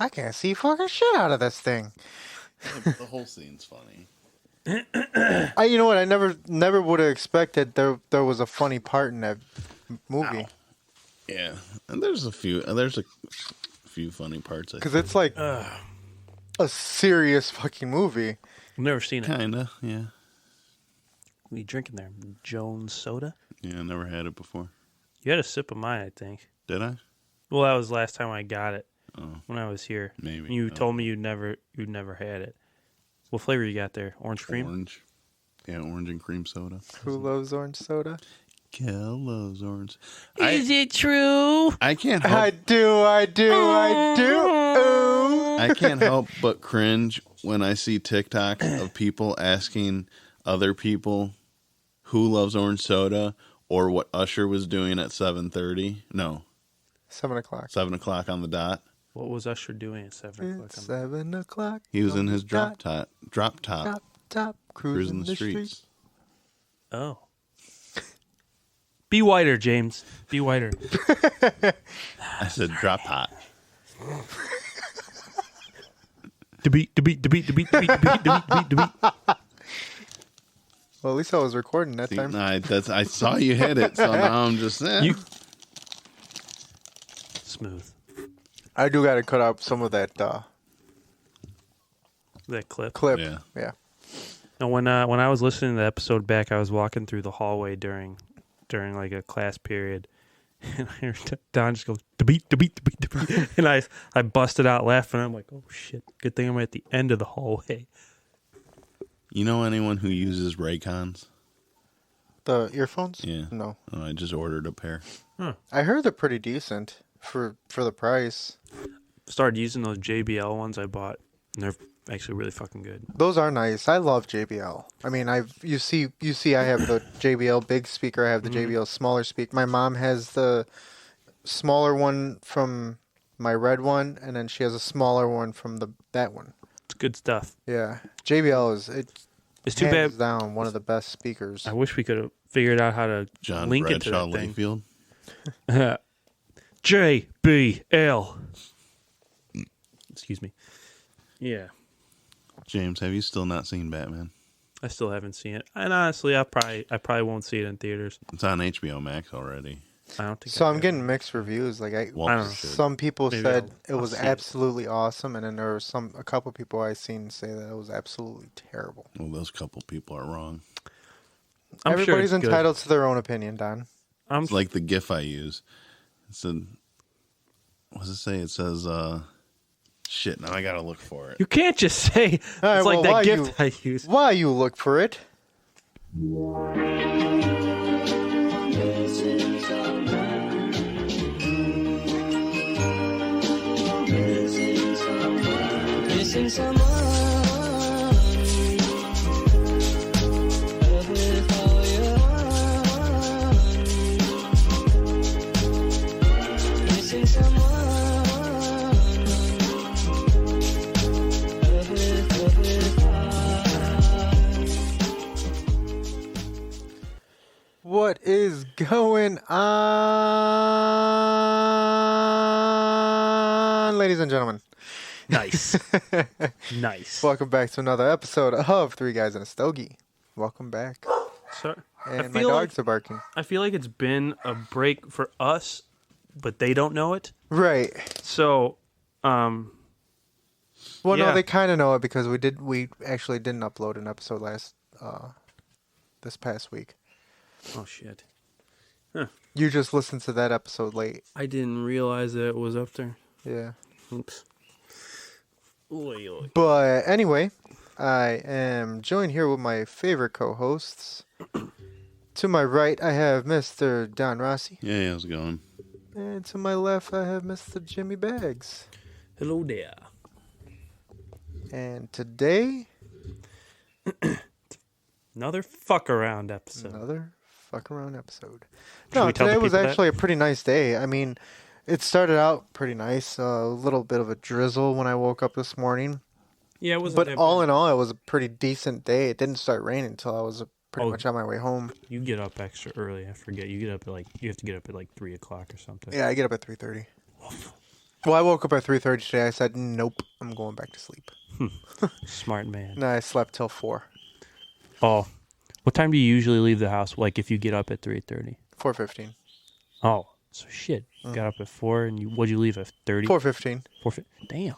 I can't see fucking shit out of this thing. Yeah, but the whole scene's funny. You know what? I never would have expected there was a funny part in that movie. Ow. Yeah, and there's a few funny parts. Because it's like a serious fucking movie. I've never seen it. Kinda, yeah. What are you drinking there? Jones soda? Yeah, I never had it before. You had a sip of mine, I think. Did I? Well, that was the last time I got it. Oh. When I was here. Maybe. You told me you'd never had it. What flavor you got there? Orange cream? Orange. Yeah, orange and cream soda. Who loves orange soda? Kel loves orange. Is it true? I can't help. I do. Ooh. I can't help but cringe when I see TikTok of people asking other people who loves orange soda or what Usher was doing at 7:30. No, 7 o'clock. 7 o'clock on the dot. What was Usher doing at 7 o'clock? It's 7 o'clock. He was in his drop dot. top, Cruising the streets. Oh. Be whiter, James. Be whiter. I said drop top. The beat. Well, at least I was recording that time. I saw you hit it, so now I'm just saying. Smooth. I do got to cut out some of that That clip. Yeah. And when I was listening to the episode back, I was walking through the hallway during like a class period, and I heard Don just goes the beat, and I busted out laughing. I'm like, oh shit! Good thing I'm at the end of the hallway. You know anyone who uses Raycons? The earphones? Yeah. No. Oh, I just ordered a pair. I heard they're pretty decent for the price. Started using those JBL ones I bought, and they're actually really fucking good. Those are nice. I love JBL. I mean, you see I have the JBL big speaker, I have the JBL smaller speaker. My mom has the smaller one from my red one, and then she has a smaller one from that one. It's good stuff. Yeah. JBL It's too hands bad. down one of the best speakers. I wish we could have figured out how to John link Bradshaw it to that Layfield. thing. JBL. Excuse me. Yeah. James, have you still not seen Batman? I still haven't seen it, and honestly, I probably won't see it in theaters. It's on HBO Max already. I don't think. So I'm getting mixed reviews. Like I don't know. some people Maybe said it I'll was see it. absolutely awesome, and then there were a couple people I seen say that it was absolutely terrible. Well, those couple people are wrong. I'm sure Everybody's it's good. entitled to their own opinion, Don. It's like the GIF I use. It said, what does it say? It says, shit, now I gotta look for it. You can't just say it's All right, like well, that gift I use. While you look for it, Missing someone with all your missing someone what is going on, ladies and gentlemen? Nice, nice. Welcome back to another episode of Three Guys and a Stogie. Welcome back. So, And my dogs are barking. I feel like it's been a break for us, but they don't know it. Right. So, Well, Yeah. no, they kind of know it because we actually didn't upload an episode this past week. oh shit, You just listened to that episode late. I didn't realize that it was up there. Yeah. Oops. Oy, oy. But anyway, I am joined here with my favorite co-hosts. To my right, I have Mr. Don Rossi. Yeah, how's it going? And to my left, I have Mr. Jimmy Baggs. Hello there. And today, Another fuck around episode. another fuck around episode. Should No, we tell the today was people that? actually a pretty nice day. I mean, it started out pretty nice. A little bit of a drizzle when I woke up this morning. Yeah, it wasn't. But that all bad. in all, it was a pretty decent day. It didn't start raining until I was pretty Oh. much on my way home. You get up extra early. I forget. You have to get up at like 3 o'clock or something. Yeah, I get up at 3:30. Well, I woke up at 3:30 today. I said, nope, I'm going back to sleep. Smart man. And I slept till 4. Oh, what time do you usually leave the house? Like if you get up at 3:30? 4:15. Oh, so shit. You got up at 4 and what'd you leave at 30? 4:15. 4. Damn.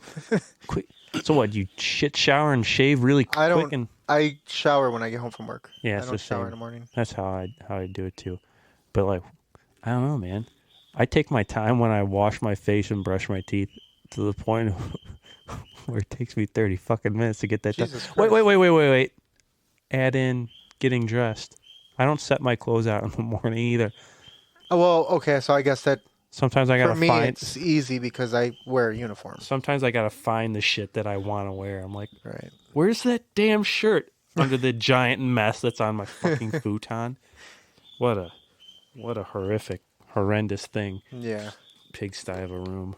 Quick. So what? You shit, shower, and shave really quick? I don't. And I shower when I get home from work. yeah, I it's don't the shower same. in the morning. That's how I do it too. But like, I don't know, man. I take my time when I wash my face and brush my teeth to the point where it takes me 30 fucking minutes to get that done. Jesus Wait. Add in getting dressed. I don't set my clothes out in the morning either. Oh, well, okay, so I guess that Sometimes I for gotta me find. it's easy because I wear a uniform. Sometimes I gotta find the shit that I want to wear. I'm like, Right. where's that damn shirt under the giant mess that's on my fucking futon? What a horrendous thing. Yeah. Pigsty of a room.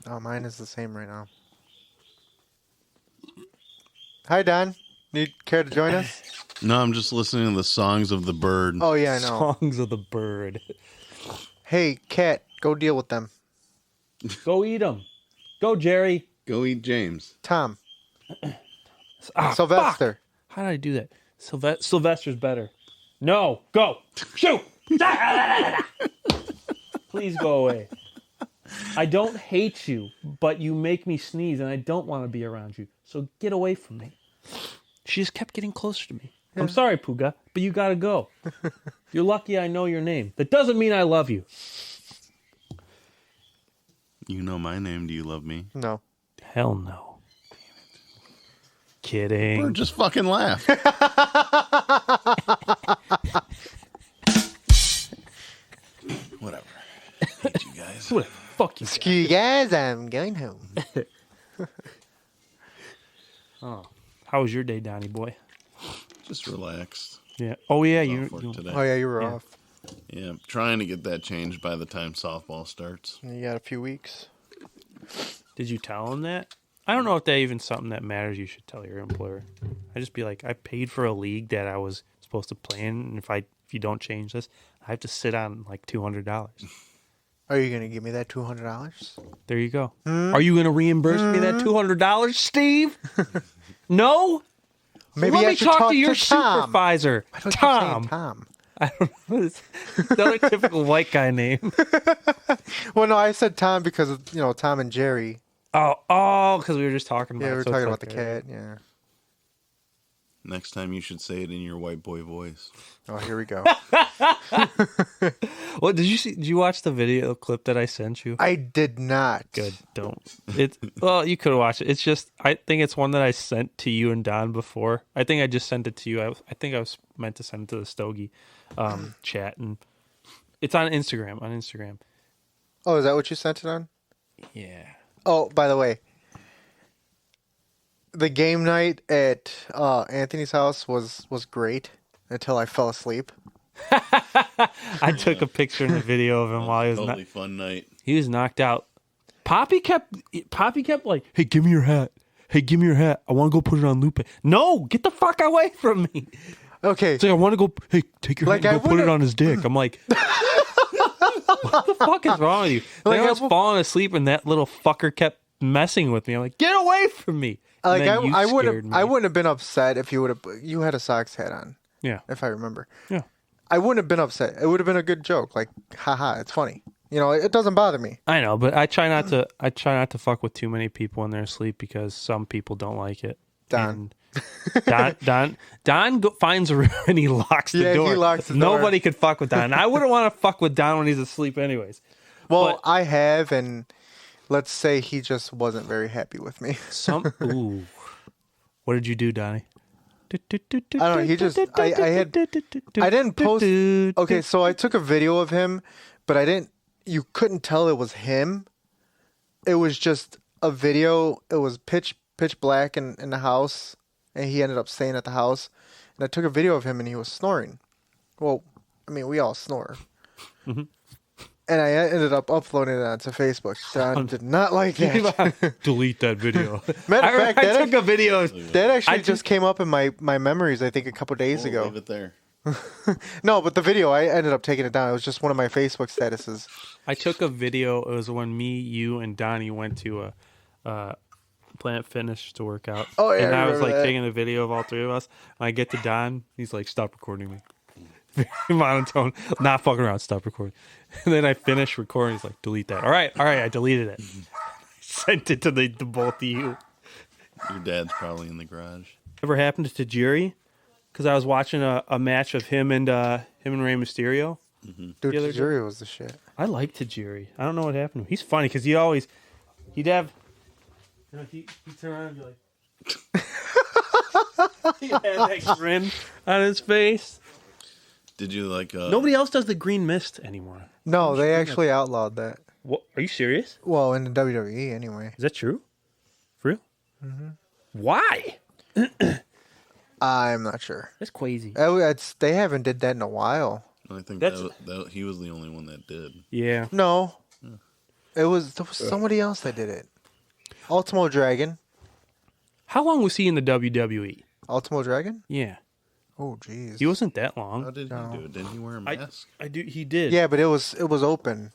Oh, mine is the same right now. Hi, Don. Need care to join us? No, I'm just listening to the songs of the bird. Oh, yeah, I know. Songs of the bird. Hey, Cat, go deal with them. Go eat them. Go, Jerry. Go eat James. Tom. Ah, Sylvester. fuck. How did I do that? Sylvester's better. No. Go. Shoot. Please go away. I don't hate you, but you make me sneeze and I don't want to be around you. So get away from me. She just kept getting closer to me. Yeah. I'm sorry, Puga, but you gotta go. You're lucky I know your name. That doesn't mean I love you. You know my name. Do you love me? No. Hell no. Kidding. Or just fucking laugh. Whatever. Hate you guys. What the fuck you Screw you guys, I'm going home. Oh. How was your day, Donnie boy? Just relaxed. Yeah. Oh yeah, Off you work today. Oh, yeah, you were Yeah. off. Yeah, I'm trying to get that changed by the time softball starts. You got a few weeks. Did you tell him that? I don't know if that even something that matters. You should tell your employer. I just be like, I paid for a league that I was supposed to play in, and if you don't change this, I have to sit on like $200. Are you going to give me that $200? There you go. Are you going to reimburse me that $200, Steve? No. Maybe Let I me should talk talk to your Tom. supervisor, Why don't you say Tom. Tom? I don't know. It's not a typical white guy name. Well, no, I said Tom because of, Tom and Jerry. Oh, because we were just talking about. Yeah, we were so talking it's about the okay. cat. Yeah. Next time you should say it in your white boy voice. Oh, here we go. What did you see? Did you watch the video clip that I sent you? I did not. Good. Don't. Well, you could watch it. It's just I think it's one that I sent to you and Don before. I think I just sent it to you. I think I was meant to send it to the Stogie chat, and it's on Instagram. Oh, is that what you sent it on? Yeah. Oh, by the way, the game night at Anthony's house was great until I fell asleep. I took a picture in the video of him while he was Totally fun night. he was knocked out. Poppy kept like, "Hey, give me your hat. Hey, give me your hat. I want to go put it on Lupe." No, get the fuck away from me. Okay. It's like, I want to go. Hey, take your Like, hat and I go put it would've- on his dick. I'm like, what the fuck is wrong with you? Like, Then I was I- falling asleep and that little fucker kept messing with me. I'm like, get away from me. And Like then you I would scared have, me. I wouldn't have been upset if you would have. You had a socks hat on, Yeah, if I remember. yeah. I wouldn't have been upset. It would have been a good joke. Like, haha, it's funny. It doesn't bother me. I know, but I try not to. I try not to fuck with too many people when they're asleep because some people don't like it. Don. And Don finds a room and he locks the Yeah, he door. locks the door. Nobody could fuck with Don. I wouldn't want to fuck with Don when he's asleep, anyways. Well, But- I have, and let's say he just wasn't very happy with me. Ooh. What did you do, Donnie? I don't know. He just, I didn't post. Okay, so I took a video of him, but I didn't. You couldn't tell it was him. It was just a video. It was pitch black in the house, and he ended up staying at the house. And I took a video of him, and he was snoring. Well, I mean, we all snore. Mm-hmm. And I ended up uploading it onto Facebook. Don did not like that. Delete that video. Matter of fact, I that, took a video. that actually I just came up in my memories, I think, a couple days ago. Leave it there. No, but the video, I ended up taking it down. It was just one of my Facebook statuses. I took a video. It was when me, you, and Donnie went to a Planet Fitness to work out. Oh, yeah, and I I was remember like that. taking a video of all three of us. And I get to Don. He's like, "Stop recording me." Very monotone. Not fucking around. Stop recording. And then I finish recording. He's like, "Delete that." All right. I deleted it. Sent it to the both of you. Your dad's probably in the garage. Ever happened to Jerry? Because I was watching a match of him and Rey Mysterio. Dude, The other Tajiri was the shit. I like Tajiri. I don't know what happened to him. He's funny because he'd have, he'd turn around and be like, he had that grin on his face. Did you like? Nobody else does the green mist anymore. No, they actually outlawed that. What? Are you serious? Well, in the WWE anyway. Is that true? For real? Mm-hmm. Why? I'm not sure. That's crazy. They haven't did that in a while. I think That's- that he was the only one that did. Yeah. No, there was somebody else that did it. Ultimo Dragon. How long was he in the WWE? Ultimo Dragon? Yeah. Oh, jeez. He wasn't that How long. did he do it? Didn't he wear a mask? I do. He did. Yeah, but it was open,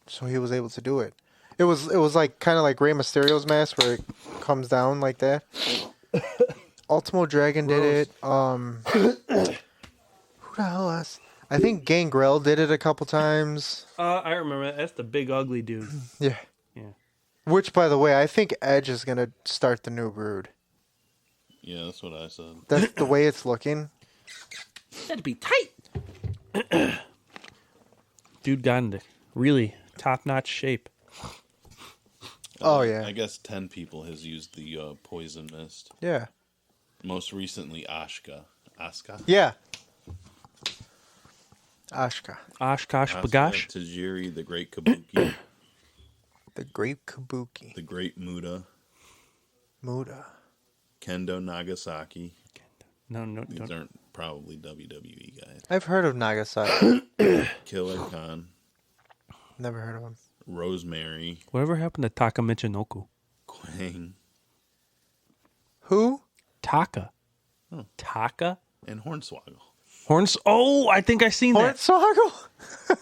so he was able to do it. It was like kind of like Rey Mysterio's mask where it comes down like that. Ultimo Dragon did it. Who the hell else? I think Gangrel did it a couple times. I remember that. That's the big ugly dude. Yeah. Yeah. Which, by the way, I think Edge is gonna start the new Brood. Yeah, that's what I said. That's the way it's looking. That'd be tight. Dude got into really top-notch shape. Oh yeah. I guess 10 people has used the poison mist. Yeah. Most recently, Asuka. Yeah. Ashka. Oshkosh Asuka, bagosh. Tajiri, the Great Kabuki, The Great Kabuki. the Great Muda, Muda. Kendo Nagasaki. No, These don't. aren't probably WWE guys. I've heard of Nagasaki. Killer Khan, Never heard of him. Rosemary, Whatever happened to Taka Michinoku? Quang, Who? Taka. Oh. Taka? and Hornswoggle. Horns. Oh, I think I seen that. Hornswoggle?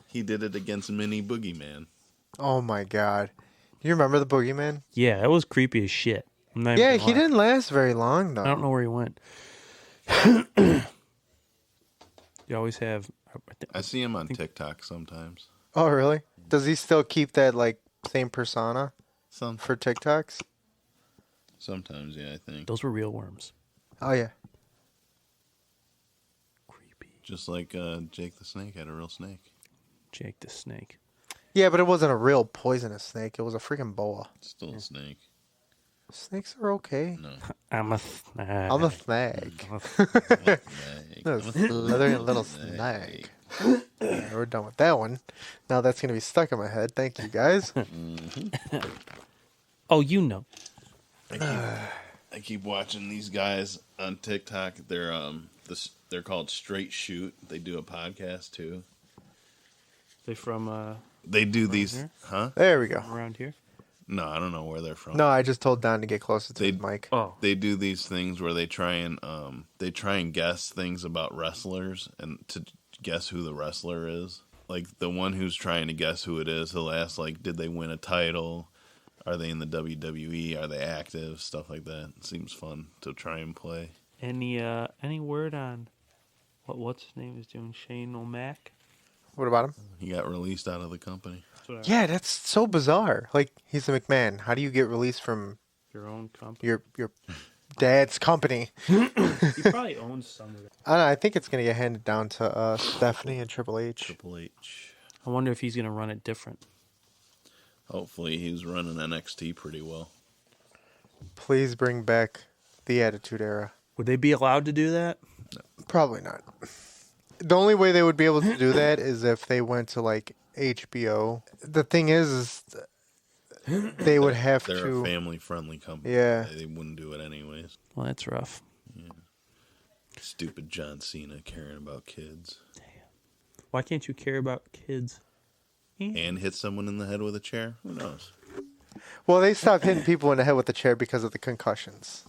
He did it against Mini Boogeyman. Oh my god. You remember the Boogeyman? Yeah, that was creepy as shit. I'm not even Yeah, gonna he lie. didn't last very long though. I don't know where he went. You always have. I see him on TikTok sometimes. Oh really? Does he still keep that like same persona Some for TikToks? sometimes, yeah, I think. Those were real worms. Oh yeah. Creepy. Just like Jake the Snake had a real snake. Jake the Snake. Yeah, but it wasn't a real poisonous snake. It was a freaking boa. Still a snake. Snakes are okay. No. I'm a snake. I'm a snake. Snake. A slithering little snake. Yeah, we're done with that one. Now that's gonna be stuck in my head. Thank you guys. Oh, you know. I keep watching these guys on TikTok. They're called Straight Shoot. They do a podcast too. They from They do these, here? huh? There we go. around here? No, I don't know where they're from. No, I just told Don to get closer to They- his mic. Oh. They do these things where they try and guess things about wrestlers and to guess who the wrestler is. Like the one who's trying to guess who it is, he'll ask like, did they win a title? Are they in the WWE? Are they active? Stuff like that. It seems fun to try and play. Any word on what's his name is doing? Shane O'Mac? What about him? He got released out of the company. That's what Yeah, that's so bizarre. Like he's a McMahon. How do you get released from your own company. your dad's company? He probably owns some of it. I don't know, I think it's gonna get handed down to Stephanie and Triple H. Triple H. I wonder if he's gonna run it different. Hopefully he's running NXT pretty well. Please bring back the Attitude Era. Would they be allowed to do that? Probably not. The only way they would be able to do that is if they went to like HBO. The thing is they would have They're to. a family-friendly company. Yeah. They wouldn't do it anyways. Well, that's rough. Stupid John Cena caring about kids. Why can't you care about kids? And hit someone in the head with a chair? Who knows? Well, they stopped hitting people in the head with the chair because of the concussions,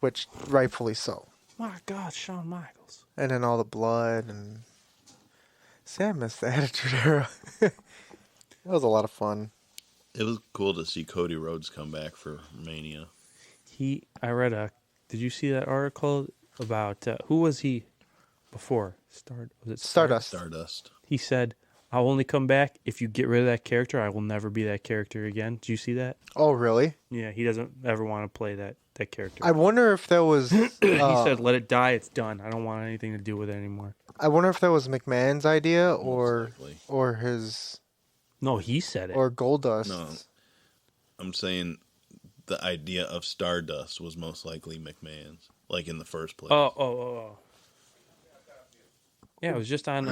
which rightfully so. My God, Shawn Michaels. And then all the blood and See, I missed the Attitude Era. That was a lot of fun. It was cool to see Cody Rhodes come back for Mania. Did you see that article about, who was he before? Was it Stardust. Stardust. He said, I'll only come back if you get rid of that character. I will never be that character again. Did you see that? Oh, really? Yeah, he doesn't ever want to play that character. I wonder if that was. He said, let it die. It's done. I don't want anything to do with it anymore. I wonder if that was McMahon's idea Most likely. or his No, he said it. or Goldust. No, I'm saying the idea of Stardust was most likely McMahon's, like in the first place. Oh. Yeah, I was just on.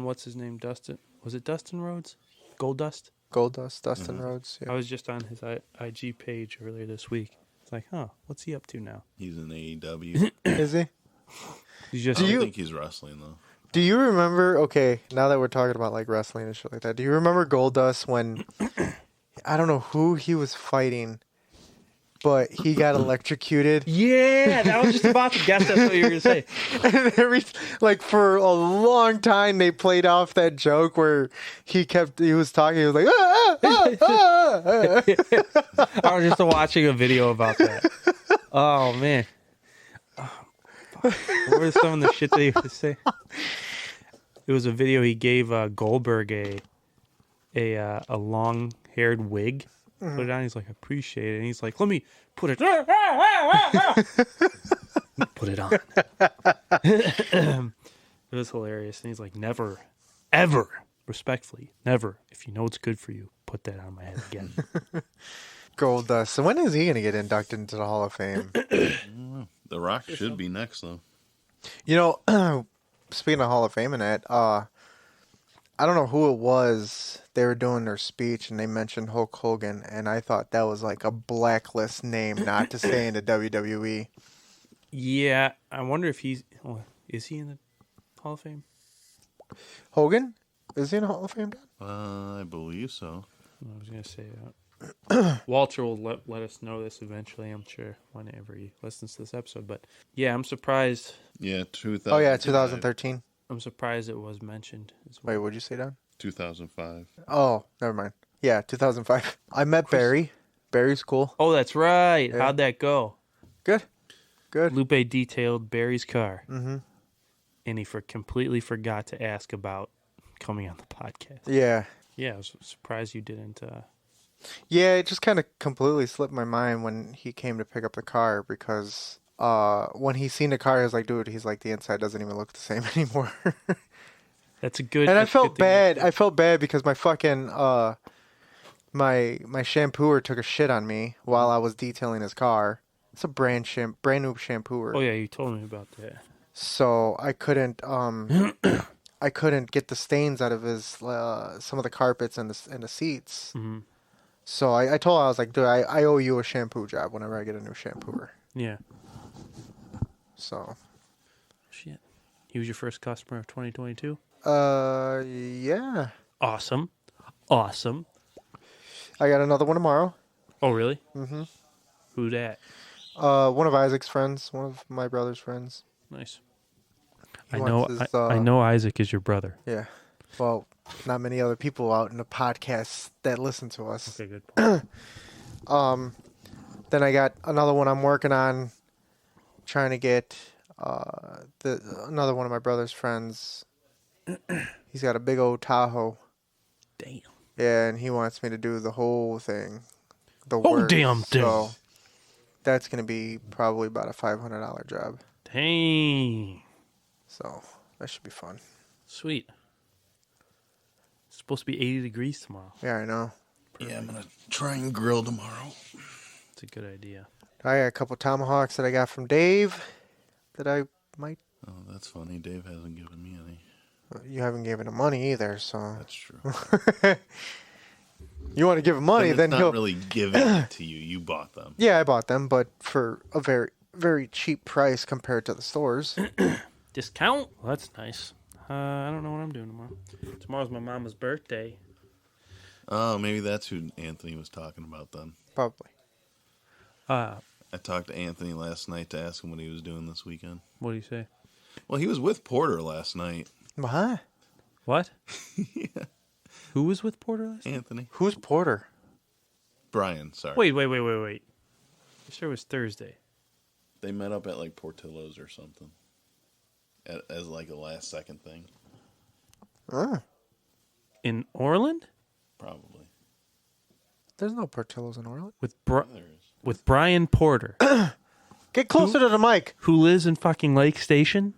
What's his name? Dustin. Was it Dustin Rhodes? Goldust. Goldust, Dustin Rhodes. I Yeah. was just on his IG page earlier this week. It's like, what's he up to now? He's in AEW. Is he? He's just. I don't you- think he's wrestling though. Do you remember? Okay, now that we're talking about like wrestling and shit like that, do you remember Goldust when I don't know who he was fighting, but he got electrocuted? Yeah, I was just about to guess that's what you were gonna say. And for a long time they played off that joke where he was talking, he was like, I was just watching a video about that. Oh man. What was some of the shit that he would say? It was a video he gave Goldberg a long-haired wig. Put it on. He's like, I appreciate it. And he's like, let me put it. Put it on. It was hilarious. And he's like, never, ever, respectfully, never. If you know it's good for you, put that on my head again. Goldust. So when is he going to get inducted into the Hall of Fame? The Rock should be next though. You know, speaking of Hall of Fame and that, I don't know who it was. They were doing their speech and they mentioned Hulk Hogan, and I thought that was like a blacklist name not to say in the WWE. Yeah, I wonder if is he in the Hall of Fame? Hogan? Is he in the Hall of Fame? I believe so. I was going to say that. Walter will let us know this eventually, I'm sure, whenever he listens to this episode. But yeah, I'm surprised. Yeah, 2000. Oh, yeah, 2013. I'm surprised it was mentioned as Wait, well. what'd you say, Don? 2005. Oh, never mind. Yeah, 2005. I met Barry. Barry's cool. Oh, that's right. Yeah. How'd that go? Good. Good. Lupe detailed Barry's car. Mm-hmm. And he completely forgot to ask about coming on the podcast. Yeah. Yeah, I was surprised you didn't. Yeah, it just kind of completely slipped my mind when he came to pick up the car because when he seen the car, he was like, dude, he's like, the inside doesn't even look the same anymore. That's a good. And I that's a felt good thing. bad. I felt bad because my fucking my shampooer took a shit on me while I was detailing his car. It's a brand new shampooer. Oh yeah, you told me about that. So I couldn't I couldn't get the stains out of his some of the carpets and the seats. Mm-hmm. So I told him, I was like, dude, I owe you a shampoo job whenever I get a new shampooer. Yeah. So Shit. He was your first customer of 2022. yeah. Awesome. I got another one tomorrow. Oh really? Mm-hmm. Who that? One of Isaac's friends, one of my brother's friends. Nice. He I know. wants his, I know Isaac is your brother. Yeah. Well, not many other people out in the podcast that listen to us. Okay, good point. Then I got another one I'm working on, trying to get another one of my brother's friends. He's got a big old Tahoe. Damn. Yeah, and he wants me to do the whole thing. The Oh, work. damn thing. So that's going to be probably about a $500 job. Dang. So that should be fun. Sweet. It's supposed to be 80 degrees tomorrow. Yeah, I know. Yeah, I'm gonna try and grill tomorrow. It's a good idea. I got a couple tomahawks that I got from Dave that I might. Oh, that's funny. Dave hasn't given me any. You haven't given him money either, so. That's true. You want to give him money, But it's then not he'll. really giving it to you. You bought them. Yeah, I bought them, but for a very, very cheap price compared to the stores. Discount? Well, that's nice. I don't know what I'm doing tomorrow. Tomorrow's my mama's birthday. Oh, maybe that's who Anthony was talking about then. Probably. I talked to Anthony last night to ask him what he was doing this weekend. What do you say? Well, he was with Porter last night. What? What? Who was with Porter last night? Anthony. Who's Porter? Brian, sorry. Wait. I'm sure it was Thursday. They met up at like Portillo's or something. As like a last second thing. In Orland? Probably. There's no Portillo's in Orland. With There is. with Brian Porter, Get closer to the mic. who lives in fucking Lake Station.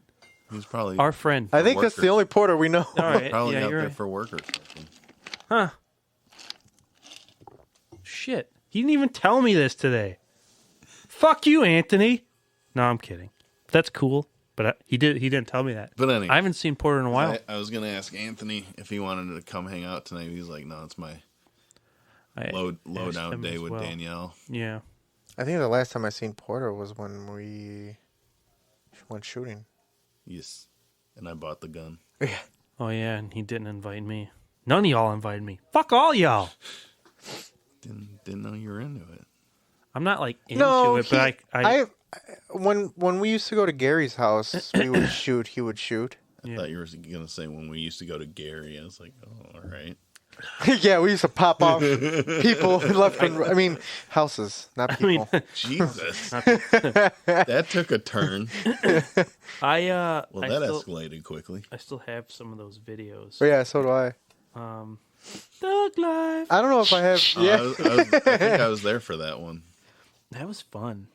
He's probably Our friend. I think that's the workers. only Porter we know. All right. probably Yeah, out you're there right. for work or something. Huh. Shit. He didn't even tell me this today. Fuck you, Anthony. No, I'm kidding. That's cool. But he didn't tell me that. But anyway, I haven't seen Porter in a while. I was gonna ask Anthony if he wanted to come hang out tonight. He's like, no, it's my I low asked down him day as with well. Danielle. Yeah. I think the last time I seen Porter was when we went shooting. Yes, and I bought the gun. Yeah. Oh yeah, and he didn't invite me. None of y'all invited me. Fuck all y'all. Didn't know you were into it. I'm not like into No, it, but when we used to go to Gary's house, we would shoot. He would shoot. Yeah. I thought you were gonna say when we used to go to Gary. I was like, oh, all right. Yeah, we used to pop off people left and I mean houses, not people. Jesus, that took a turn. Well, Well, that escalated quickly. I still have some of those videos. But yeah, so do I. Thug life. I don't know if I have. Yeah, I think I was there for that one. That was fun.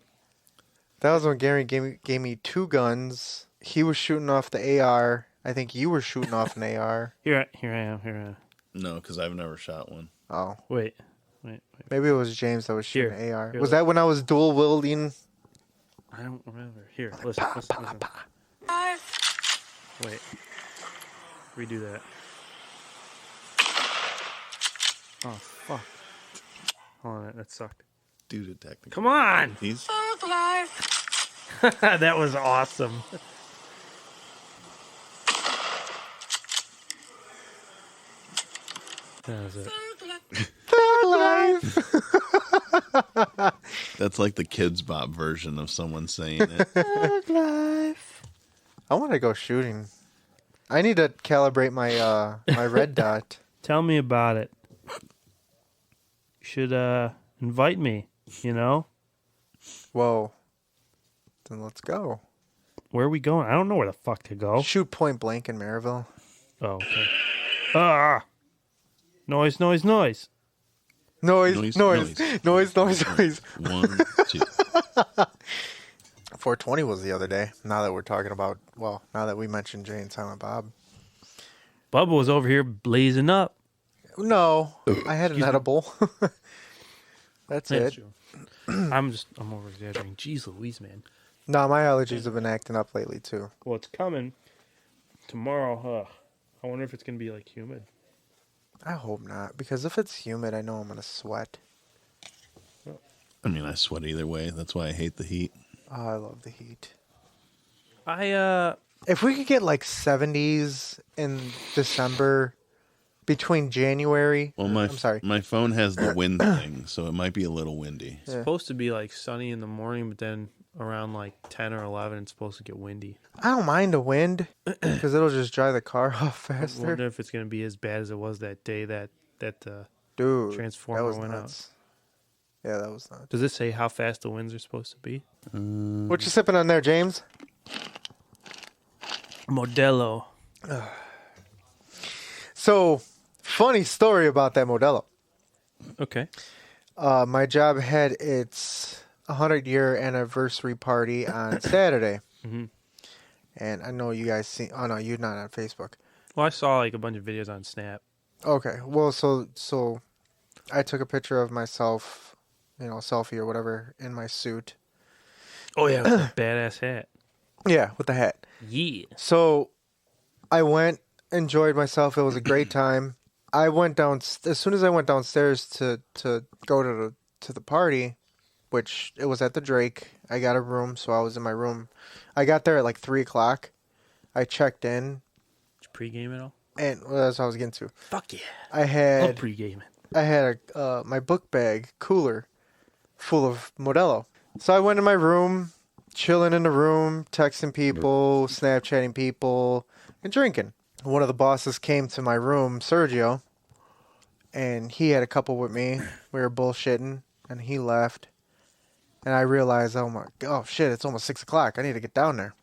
that was when Gary gave me 2 guns. He was shooting off the AR. I think you were shooting off an AR. Here I am. No, because I've never shot one. Oh, Wait. maybe it was James that was shooting Here. AR. Here, Was look. that when I was dual wielding? I don't remember. Here, listen. Wait. Redo that. Oh, fuck. Hold on, that sucked. Due to technical. Come on! He's That was awesome. That was it. that's like the Kids Bop version of someone saying it. I want to go shooting. I need to calibrate my my red dot. Tell me about it. You should invite me, you know? Whoa. Then let's go. Where are we going? I don't know where the fuck to go. Shoot point blank in Maryville. Oh, okay. Ah! Noise. Noise. Noise. 1, 2. 420 was the other day. Now that we're talking about, well, now that we mentioned Jay and Silent Bob. Bubba was over here blazing up. No, I had an edible. That's it. true. I'm over exaggerating. Jeez Louise, man. No, my allergies have been acting up lately too. Well, it's coming tomorrow. I wonder if it's gonna be like humid. I hope not, because if it's humid, I know I'm gonna sweat. I mean, I sweat either way. That's why I hate the heat. Oh, I love the heat. If If we could get like 70s in December, between January. Well, I'm sorry. my phone has the wind thing, so it might be a little windy. It's supposed to be like sunny in the morning, but then around like 10 or 11, it's supposed to get windy. I don't mind the wind because it'll just dry the car off I faster. wonder if it's gonna be as bad as it was that day that Dude, Transformer that was went out. nuts. Yeah, that was nuts. Does it say how fast the winds are supposed to be? What you sipping on there, James? Modelo. So, funny story about that Modelo. Okay. My job had its 100-year anniversary party on Saturday. Mhm. And I know you guys see. Oh, no, you're not on Facebook. Well, I saw like a bunch of videos on Snap. Okay. Well, so I took a picture of myself, selfie or whatever, in my suit. Oh yeah, with that badass hat. Yeah, with the hat. Yeah. So I went, enjoyed myself. It was a great time. I went down as soon as I went downstairs to go to the party, which it was at the Drake. I got a room, so I was in my room. I got there at like 3:00. I checked in, Did you pregame at all? and well, that's what I was getting to. Fuck yeah. I Love had pregaming. my book bag cooler full of Modelo. So I went in my room, chilling in the room, texting people, Snapchatting people, and drinking. one of the bosses came to my room, Sergio, and he had a couple with me. We were bullshitting, and he left. And I realized, oh shit, it's almost 6 o'clock. I need to get down there.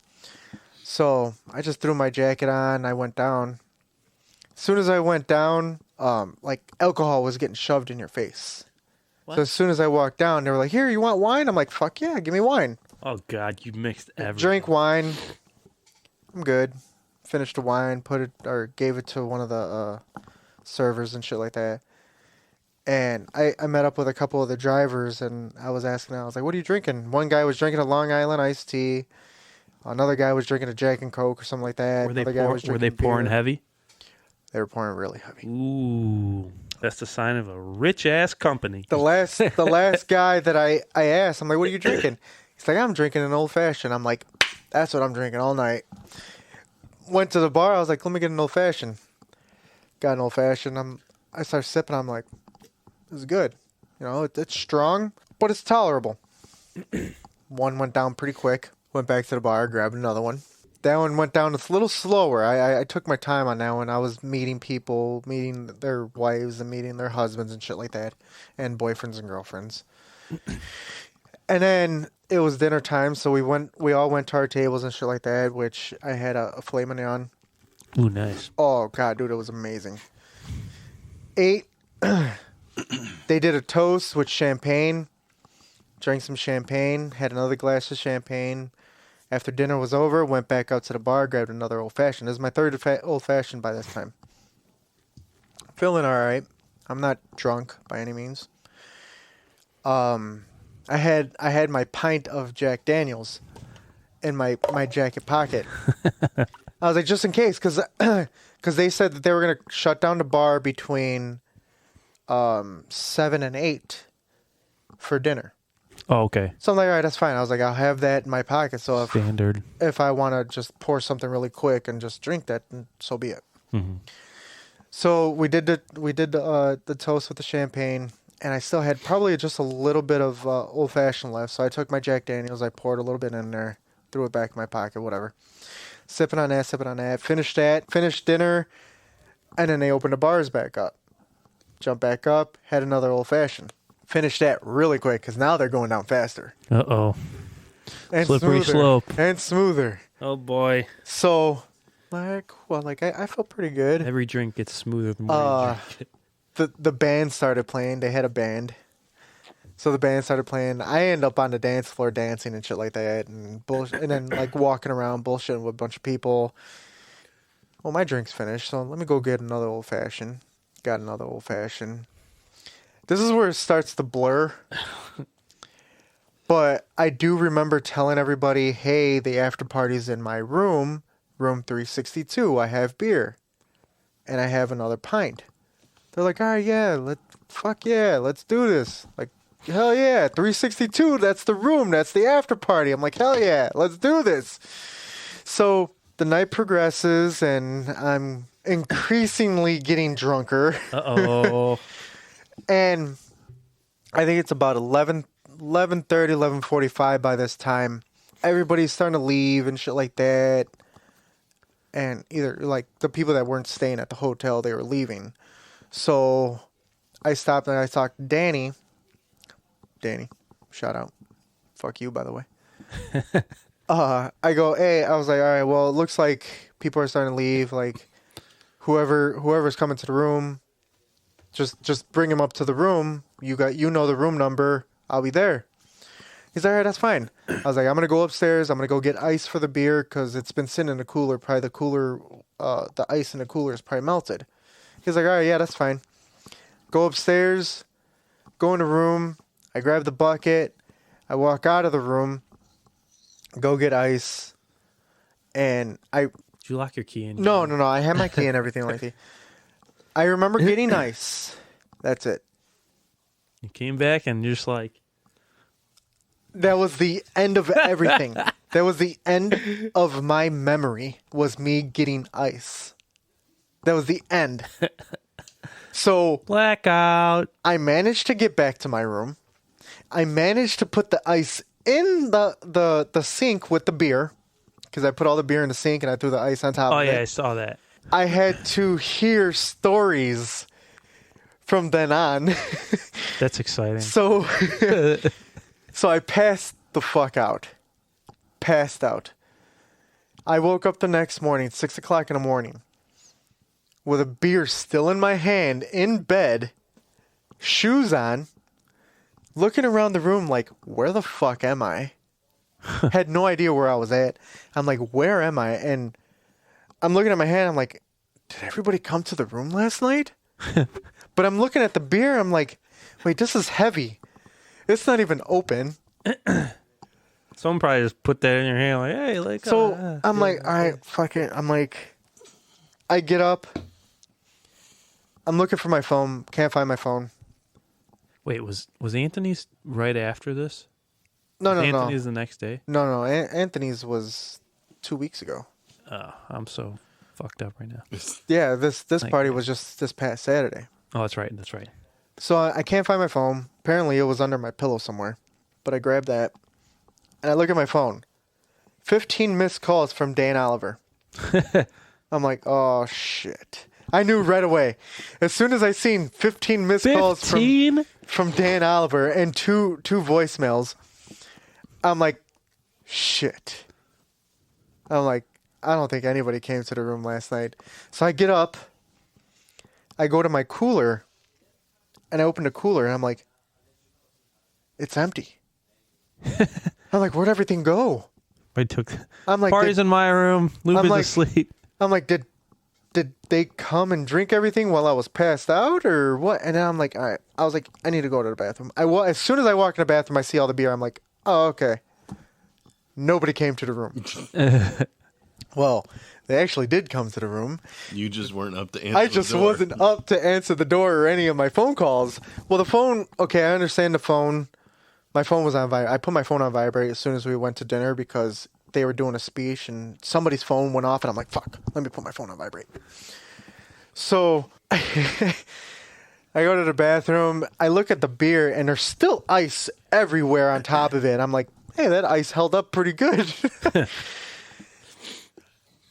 So I just threw my jacket on. I went down. As soon as I went down, like alcohol was getting shoved in your face. What? So as soon as I walked down, they were like, "Here, you want wine?" I'm like, "Fuck yeah, give me wine." Oh God, you mixed everything. Drank wine. I'm good. Finished the wine, gave it to one of the servers and shit like that. And I met up with a couple of the drivers, and I was asking them, I was like, "What are you drinking?" One guy was drinking a Long Island iced tea. Another guy was drinking a Jack and Coke or something like that. Were they, Another guy was were they drinking pouring beer. heavy? They were pouring really heavy. Ooh, that's the sign of a rich ass company. The last guy that I asked, I'm like, "What are you drinking?" He's like, "I'm drinking an old fashioned." I'm like, "That's what I'm drinking all night." Went to the bar. I was like, "Let me get an old fashioned." Got an old fashioned. I started sipping. I'm like, "This is good. You know, it's strong, but it's tolerable." One went down pretty quick. Went back to the bar, grabbed another one. That one went down a little slower. I took my time on that one. I was meeting people, meeting their wives and meeting their husbands and shit like that, and boyfriends and girlfriends. And then it was dinner time, so we all went to our tables and shit like that, which I had a filet mignon. Ooh, nice. Oh god, dude, it was amazing. Ate. They did a toast with champagne. Drank some champagne, had another glass of champagne. After dinner was over, went back out to the bar, grabbed another old-fashioned. This is my third old-fashioned by this time. Feeling all right. I'm not drunk by any means. I had my pint of Jack Daniels in my jacket pocket. I was like, just in case, because they said that they were going to shut down the bar between 7 and 8 for dinner. Oh, okay. So I'm like, all right, that's fine. I was like, I'll have that in my pocket. So Standard. if I want to just pour something really quick and just drink that, then so be it. Mm-hmm. So we did the toast with the champagne, and I still had probably just a little bit of old fashioned left. So I took my Jack Daniels, I poured a little bit in there, threw it back in my pocket, whatever. Sipping on that. Finished dinner, and then they opened the bars back up. Jumped back up, had another old fashioned. Finished that really quick because now they're going down faster. Uh-oh. And Slippery smoother, slope. and smoother. Oh, boy. So, I felt pretty good. Every drink gets smoother the more you drink it. The band started playing. They had a band. So the band started playing. I end up on the dance floor dancing and shit like that, and and then like walking around bullshitting with a bunch of people. Well, my drink's finished, so let me go get another old fashioned. Got another old fashioned. This is where it starts to blur. But I do remember telling everybody, hey, the after party's in my room 362. I have beer. And I have another pint. They're like, all right, yeah, let's do this. Like, hell yeah, 362, that's the room, that's the after party. I'm like, hell yeah, let's do this. So the night progresses, and I'm increasingly getting drunker. Uh-oh. And I think it's about 11:30, 11:45 by this time. Everybody's starting to leave and shit like that. And either, like, the people that weren't staying at the hotel, they were leaving. So I stopped and I talked to Danny. Danny, shout out. Fuck you, by the way. I go, hey, I was like, all right, well, it looks like people are starting to leave. Like, whoever's coming to the room, just bring him up to the room. You know the room number. I'll be there. He's like, all right, that's fine. I was like, I'm gonna go upstairs. I'm gonna go get ice for the beer because it's been sitting in the cooler. Probably the ice in the cooler is probably melted. He's like, all right, yeah, that's fine. Go upstairs. Go in the room. I grab the bucket. I walk out of the room. Go get ice. And Did you lock your key in? No. I had my key and everything like that. I remember getting ice. That's it. You came back and you're just like... That was the end of everything. That was the end of my memory, was me getting ice. That was the end. So... Blackout. I managed to get back to my room. I managed to put the ice in the sink with the beer. Because I put all the beer in the sink and I threw the ice on top of it. Oh, yeah, I saw that. I had to hear stories from then on. That's exciting. So I passed the fuck out. Passed out. I woke up the next morning, 6 o'clock in the morning, with a beer still in my hand, in bed, shoes on, looking around the room like, where the fuck am I? Had no idea where I was at. I'm like, where am I? And I'm looking at my hand. I'm like, did everybody come to the room last night? But I'm looking at the beer. I'm like, wait, this is heavy. It's not even open. Someone probably just put that in your hand, like, hey, like. So I'm like, all right, fuck it. I'm like, I get up. I'm looking for my phone. Can't find my phone. Wait, was Anthony's right after this? No. Anthony's the next day? No. Anthony's was 2 weeks ago. Oh, I'm so fucked up right now. Yeah, this party was just this past Saturday. Oh, that's right. That's right. So I can't find my phone. Apparently, it was under my pillow somewhere. But I grabbed that, and I look at my phone. 15 missed calls from Dan Oliver. I'm like, oh, shit. I knew right away. As soon as I seen 15 missed calls from Dan Oliver and two voicemails, I'm like, shit. I'm like, I don't think anybody came to the room last night. So I get up. I go to my cooler, and I open the cooler, and I'm like, it's empty. I'm like, where'd everything go? I'm like, party's in my room. Lupe is asleep. I'm like, did they come and drink everything while I was passed out or what? And then I'm like, all right. I was like, I need to go to the bathroom. As soon as I walk in the bathroom, I see all the beer. I'm like, oh, okay. Nobody came to the room. Well, they actually did come to the room. You just weren't up to answer I just the door. wasn't up to answer the door or any of my phone calls. Well, the phone, okay, I understand the phone. My phone was on vibrate. I put my phone on vibrate as soon as we went to dinner because they were doing a speech and somebody's phone went off and I'm like, fuck, let me put my phone on vibrate. So I go to the bathroom. I look at the beer and there's still ice everywhere on top of it. I'm like, hey, that ice held up pretty good.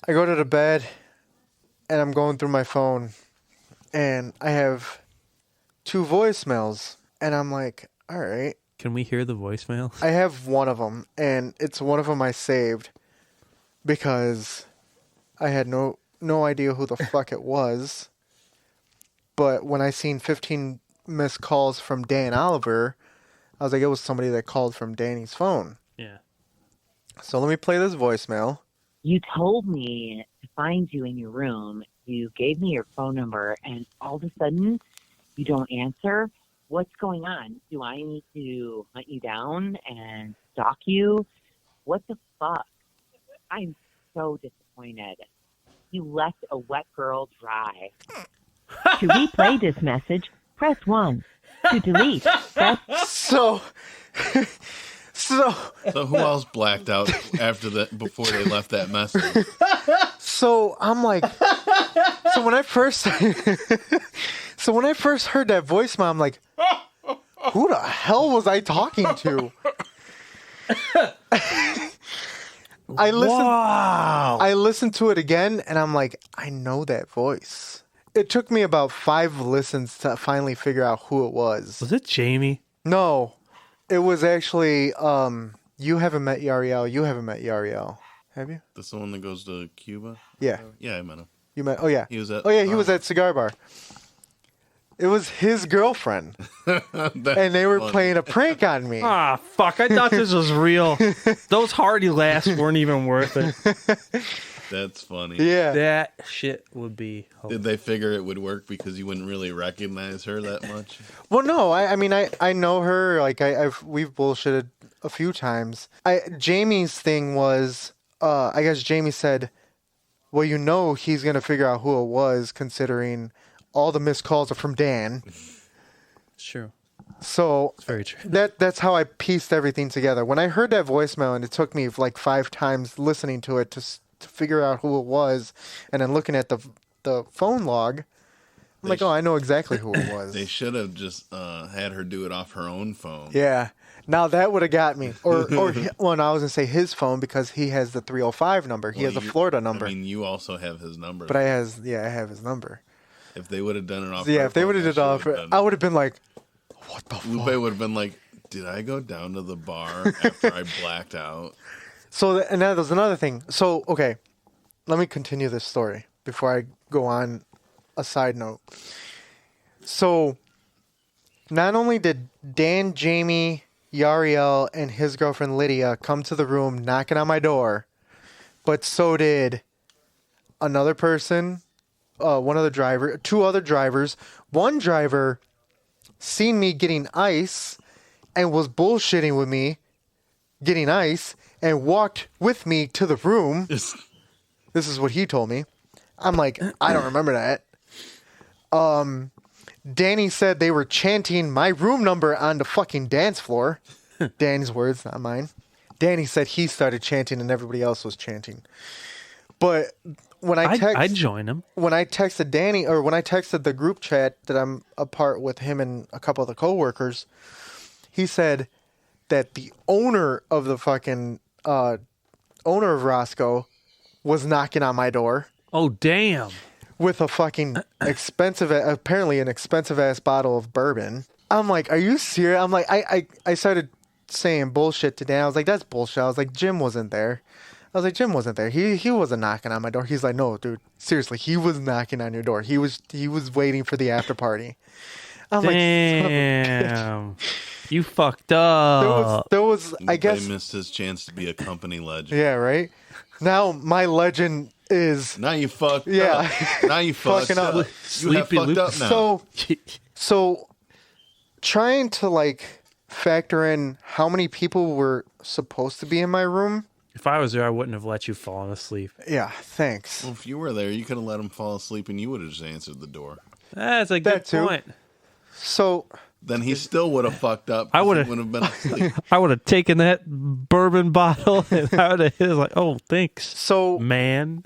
I go to the bed and I'm going through my phone and I have 2 voicemails and I'm like, all right. Can we hear the voicemails? I have one of them, and it's one of them I saved because I had no idea who the fuck it was. But when I seen 15 missed calls from Dan Oliver, I was like, it was somebody that called from Danny's phone. Yeah. So let me play this voicemail. You told me to find you in your room. You gave me your phone number, and all of a sudden, you don't answer. What's going on? Do I need to hunt you down and stalk you? What the fuck? I'm so disappointed. You left a wet girl dry. To replay this message, press 1. To delete, press... So who else blacked out after that before they left that message? So I'm like, so when I first heard that voicemail, I'm like, who the hell was I talking to? I listened to it again, and I'm like, I know that voice. It took me about 5 listens to finally figure out who it was. Was it Jamie? No, it was actually, you haven't met Yariel. You haven't met Yariel. Have you? That's the one that goes to Cuba? Yeah. Yeah, I met him. You met, oh yeah. He was at, he was at Cigar Bar. It was his girlfriend. And they were playing a prank on me. Ah, fuck. I thought this was real. Those Hardy laughs weren't even worth it. That's funny. Yeah. That shit would be... Did they figure it would work because you wouldn't really recognize her that much? Well, no. I mean, I know her. Like, we've bullshitted a few times. Jamie's thing was, I guess Jamie said, well, you know he's going to figure out who it was considering... all the missed calls are from Dan. Sure. So it's very true. That's how I pieced everything together. When I heard that voicemail, and it took me like 5 times listening to it to figure out who it was, and then looking at the phone log, I'm like, oh, I know exactly who it was. They should have just had her do it off her own phone. Yeah. Now that would have got me. Or well, no, I was going to say his phone because he has the 305 number. He has a Florida number. I mean, you also have his number. But I have his number. If they would have done it off Yeah, if they would have did it off, I would have been like, what the Lupe fuck? would have been like, did I go down to the bar after I blacked out? So, and that was another thing. So, okay, let me continue this story before I go on a side note. So, not only did Dan, Jamie, Yariel, and his girlfriend Lydia come to the room knocking on my door, but so did another person, two other drivers. One driver seen me getting ice and was bullshitting with me getting ice and walked with me to the room. This is what he told me. I'm like, I don't remember that. Danny said they were chanting my room number on the fucking dance floor. Danny's words, not mine. Danny said he started chanting and everybody else was chanting. But when I'd join him. When I texted Danny, or when I texted the group chat that I'm a part with him and a couple of the coworkers, he said that the owner of the fucking owner of Roscoe was knocking on my door Oh, damn. with a fucking apparently an expensive ass bottle of bourbon. I'm like, are you serious? I'm like, I started saying bullshit to Dan. I was like, that's bullshit. I was like, Jim wasn't there. Jim wasn't there. He wasn't knocking on my door. He's like, no, dude, seriously, he was knocking on your door. He was waiting for the after party. I'm like, son of a bitch. Damn. You fucked up. There was, I guess. They missed his chance to be a company legend. Yeah, right? Now my legend is. Now you fucked Yeah. up. Now you fucked Fucking up. up. You have Sleepy fucked Lupe. up now. So trying to like factor in how many people were supposed to be in my room. If I was there, I wouldn't have let you fall asleep. Yeah, thanks. Well, if you were there, you could have let him fall asleep and you would have just answered the door. That's a good That too. point. So Then he still would have fucked up. I 'cause would've- he would have been asleep. I would have taken that bourbon bottle and I would have hit it like, oh, thanks, so man.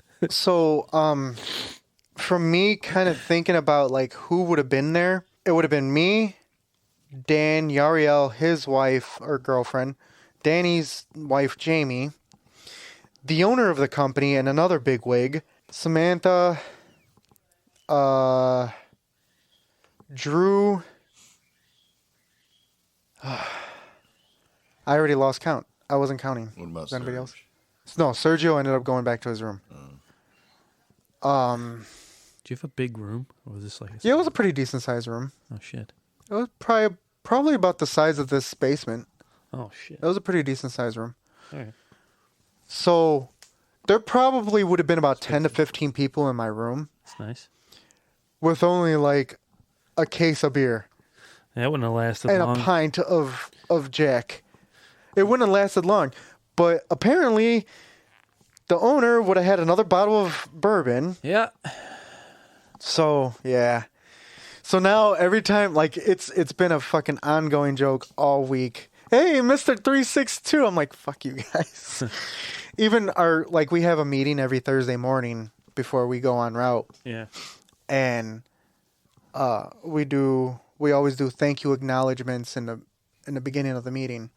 from me kind of thinking about like who would have been there, it would have been me, Dan, Yariel, his wife or girlfriend, Danny's wife Jamie, the owner of the company and another bigwig, Samantha, Drew. I already lost count. I wasn't counting. What about Is anybody Serge? else? No, Sergio ended up going back to his room. Do you have a big room? Or was this like a Yeah, it was a pretty decent sized room. Oh, shit. It was probably about the size of this basement. Oh, shit. It was a pretty decent sized room. All right. So there probably would have been about 10 to 15 people in my room That's nice. with only like a case of beer That wouldn't have lasted and long. a pint of Jack. It wouldn't have lasted long. But apparently the owner would have had another bottle of bourbon. Yeah. So, yeah. So now every time, like, it's been a fucking ongoing joke all week. Hey, Mr. 362. I'm like, fuck you guys. Even we have a meeting every Thursday morning before we go on route. Yeah. And we always do thank you acknowledgments in the beginning of the meeting.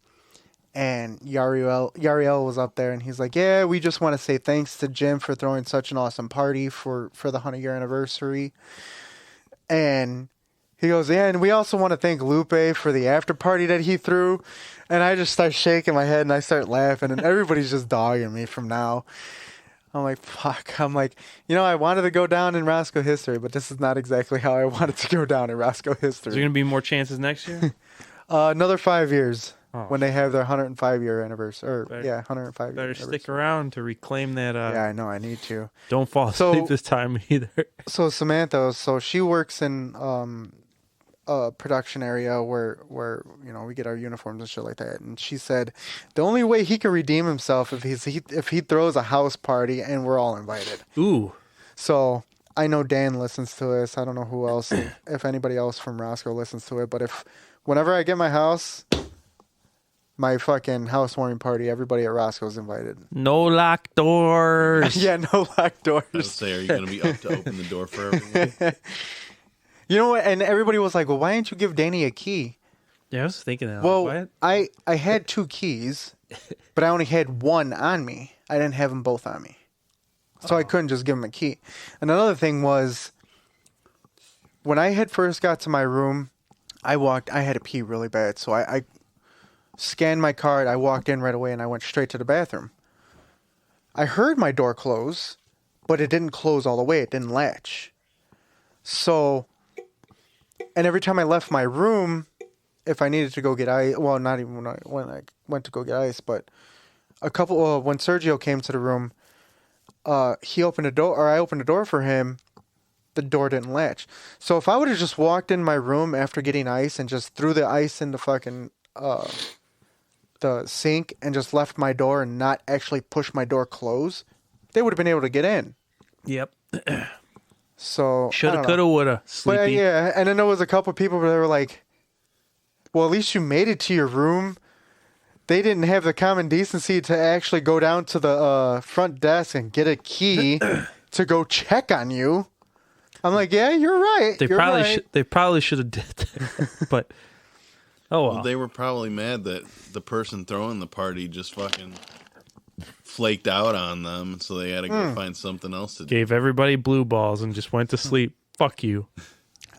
And Yariel was up there and he's like, yeah, we just want to say thanks to Jim for throwing such an awesome party for the 100-year anniversary. And he goes, yeah, and we also want to thank Lupe for the after party that he threw. And I just start shaking my head and I start laughing and everybody's just dogging me from now. I'm like, fuck. I'm like, I wanted to go down in Roscoe history, but this is not exactly how I wanted to go down in Roscoe Is there history. going to be more chances next year? Another 5 years. Oh, When they have their 105-year anniversary. Or, Better- 105 Better stick around to reclaim that. Yeah, I know. I need to. Don't fall So- asleep this time either. So Samantha, she works in a production area where we get our uniforms and shit like that. And she said the only way he can redeem himself if he throws a house party and we're all invited. Ooh. So I know Dan listens to this. I don't know who else, if anybody else from Roscoe listens to it. But whenever I get my house, my fucking housewarming party, everybody at Roscoe is invited. No locked doors. Yeah, no locked I would doors. say, are you going to be up to open the door for everyone? You know what? And everybody was like, well, why didn't you give Danny a key? Yeah, I was thinking that. Well, like, what? I had 2 keys, but I only had one on me. I didn't have them both on me. So I couldn't just give him a key. And another thing was, when I had first got to my room, I had to pee really bad. So I scanned my card, I walked in right away, and I went straight to the bathroom. I heard my door close, but it didn't close all the way. It didn't latch. So, and every time I left my room, if I needed to go get ice, well, not even when I went to go get ice, but when Sergio came to the room, he opened a door, or I opened a door for him. The door didn't latch. So if I would have just walked in my room after getting ice and just threw the ice in the fucking the sink and just left my door and not actually push my door close, they would have been able to get in. Yep. So Shoulda, coulda, woulda. Sleepy. But, yeah, and then there was a couple people where they were like, well, at least you made it to your room. They didn't have the common decency to actually go down to the front desk and get a key to go check on you. I'm like, yeah, you're right. They probably should have did that. But oh well. They were probably mad that the person throwing the party just fucking flaked out on them, so they had to go find something else to do. Gave everybody blue balls and just went to sleep. Fuck you.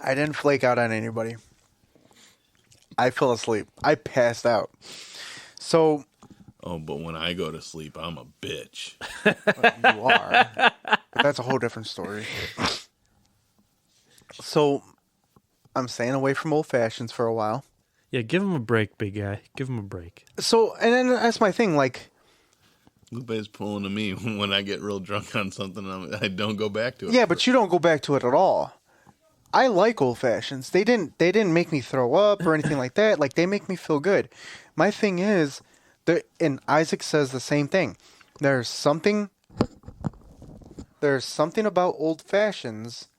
I didn't flake out on anybody. I fell asleep. I passed out. So. Oh, but when I go to sleep, I'm a bitch. You are. But that's a whole different story. So, I'm staying away from old fashions for a while. Yeah, give him a break, big guy. Give him a break. So, and then that's my thing. Like, Lupe's pulling to me when I get real drunk on something. I don't go back to it. yeah, but you don't go back to it at all. I like old fashions. They didn't make me throw up or anything like that. Like, they make me feel good. My thing is, and Isaac says the same thing. There's something about old fashions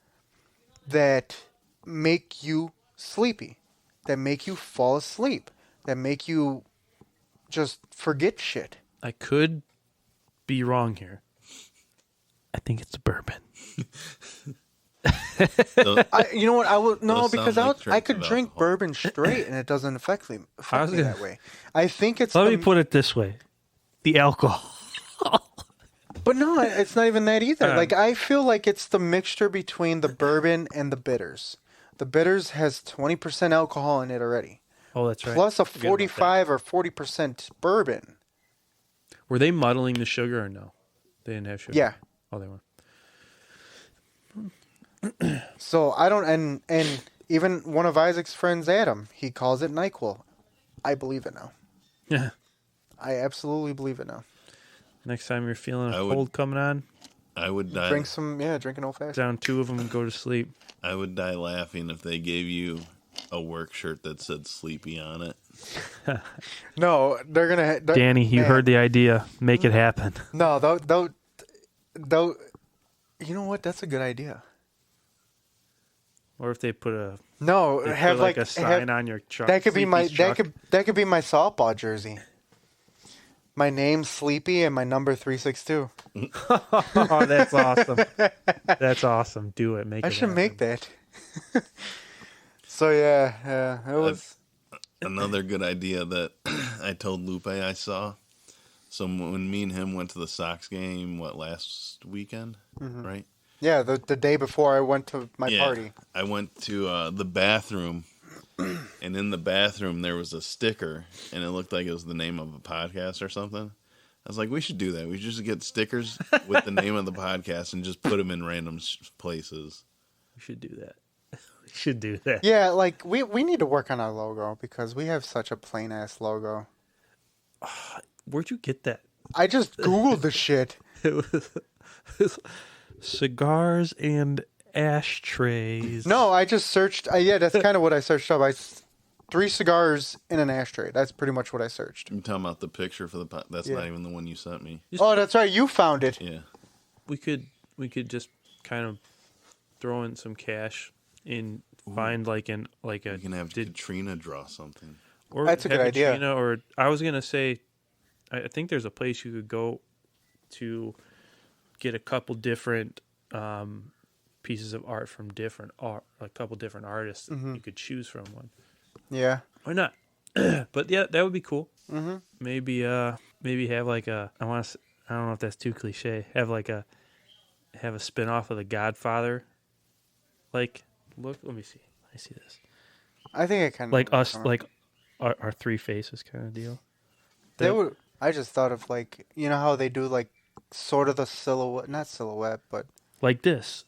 that make you sleepy, that make you fall asleep, that make you just forget shit. I could be wrong here. I think it's bourbon. You know what? I will no, Those because sound like I could drinks of drink alcohol. bourbon straight and it doesn't affect me that way. I think it's. Let me put it this way: the alcohol. But no, it's not even that either. Like, I feel like it's the mixture between the bourbon and the bitters. The bitters has 20% alcohol in it already. Oh, that's right. Plus a Forget about 45 or 40% bourbon. Were they muddling the sugar or no? They didn't have sugar. Yeah. Oh, they were. So I don't, and even one of Isaac's friends, Adam, he calls it NyQuil. I believe it now. Yeah. I absolutely believe it now. Next time you're feeling a cold coming on, I would die. Drink an old fashioned. down 2 of them and go to sleep. I would die laughing if they gave you a work shirt that said "Sleepy" on it. No, they're gonna. Danny, you heard the idea. Make it happen. No, though. You know what? That's a good idea. Or if they put Have like a sign on your truck. That could be my Sleepy's truck. that could be my softball jersey. My name's Sleepy and my number 362. Oh, that's awesome. That's awesome. Do it. Make I it should happen. make that. So yeah, it was Another good idea that I told Lupe I saw. So when me and him went to the Sox game, last weekend, right? yeah. The day before I went to my party. I went to the bathroom, and in the bathroom there was a sticker, and it looked like it was the name of a podcast or something. I was like, we should do that. We should just get stickers with the name of the podcast and just put them in random places. We should do that. We should do that. Yeah, like we need to work on our logo because we have such a plain ass logo. Where'd you get that? I just Googled the shit. It was cigars and ashtrays. No, I just searched. Yeah, that's kind of what I searched up. 3 cigars in an ashtray. That's pretty much what I searched. I'm talking about the picture for the that's not even the one you sent me. Oh, that's right. You found it. Yeah. We could just kind of throw in some cash and find like a You can have Katrina draw something. or That's a good have idea. Katrina, or I was gonna say, I think there's a place you could go to get a couple different pieces of art from different art, a couple different artists. You could choose from one. Yeah. Why not? But yeah, that would be cool. Mm-hmm. Maybe have like a. I don't know if that's too cliche. Have a spin-off of The Godfather. Like, look, let me see this. I think I kind of Like us, like our three faces kind of deal. they would. I just thought of like how they do like sort of the silhouette, not silhouette, but Like this.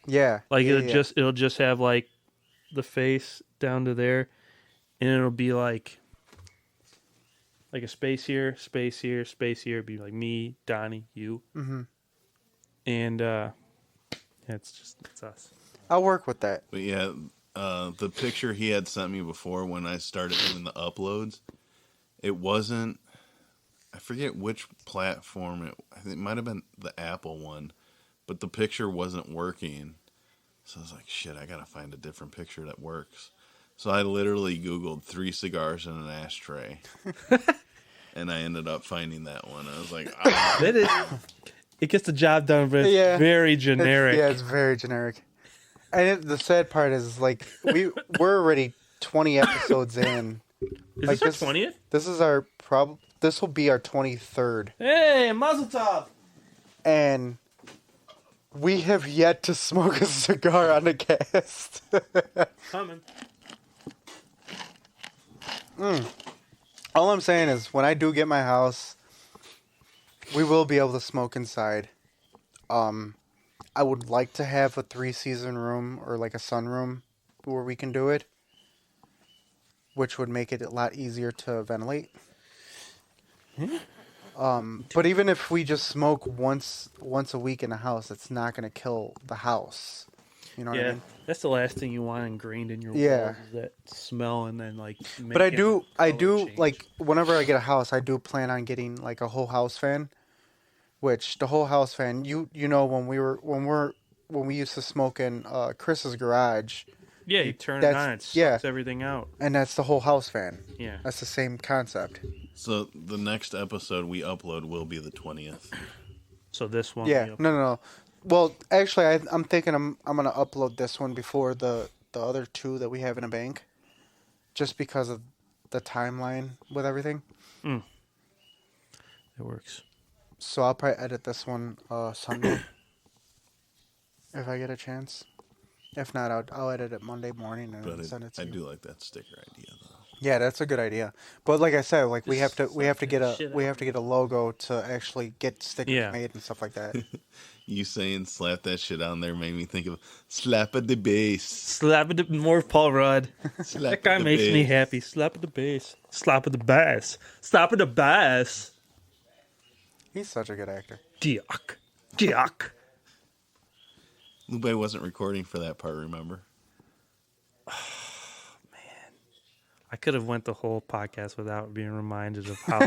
yeah. Like yeah, it'll just have like the face down to there, and it'll be like a space here, space here, space here. It'd be like me, Donnie, you, and it's us. I'll work with that. But yeah, the picture he had sent me before when I started doing the uploads, it wasn't. I forget which platform I think it might have been the Apple one, but the picture wasn't working. So I was like, shit, I gotta find a different picture that works. So I literally Googled 3 cigars in an ashtray. And I ended up finding that one. I was like, It gets the job done, but it's very generic. It's very generic. And the sad part is like we're already 20 episodes in. Is like this our 20th? This is our This will be our 23rd. Hey, Mazel Tov! And we have yet to smoke a cigar on the cast. Coming. All I'm saying is, when I do get my house, we will be able to smoke inside. I would like to have a 3-season room or like a sunroom where we can do it, which would make it a lot easier to ventilate. But even if we just smoke once a week in the house, it's not going to kill the house. You know what I mean? That's the last thing you want ingrained in your Yeah. walls, is that smell and then like. But I do change. like whenever I get a house, I do plan on getting like a whole house fan. Which the whole house fan, you know, when we used to smoke in Chris's garage, Yeah, you turn it on, it sucks everything out. and that's the whole house fan. Yeah. That's the same concept. so the next episode we upload will be the 20th. So this one. Yeah, no. Well, actually, I'm thinking I'm gonna upload this one before the other 2 that we have in a bank, just because of the timeline with everything. It works. So I'll probably edit this one Sunday if I get a chance. If not, I'll edit it Monday morning and But send it to I you. do like that sticker idea though. Yeah, that's a good idea. But like I said, like we have to get shit a logo to actually get stickers Yeah. made and stuff like that. You saying slap that shit on there made me think of slap at the bass. Slap at the more Paul Rudd. Slap That guy at the makes me bass. happy. Slap at the bass. Slap at the bass. Slap at the bass. He's such a good actor. Diak. Lupe wasn't recording for that part, remember? I could have went the whole podcast without being reminded of how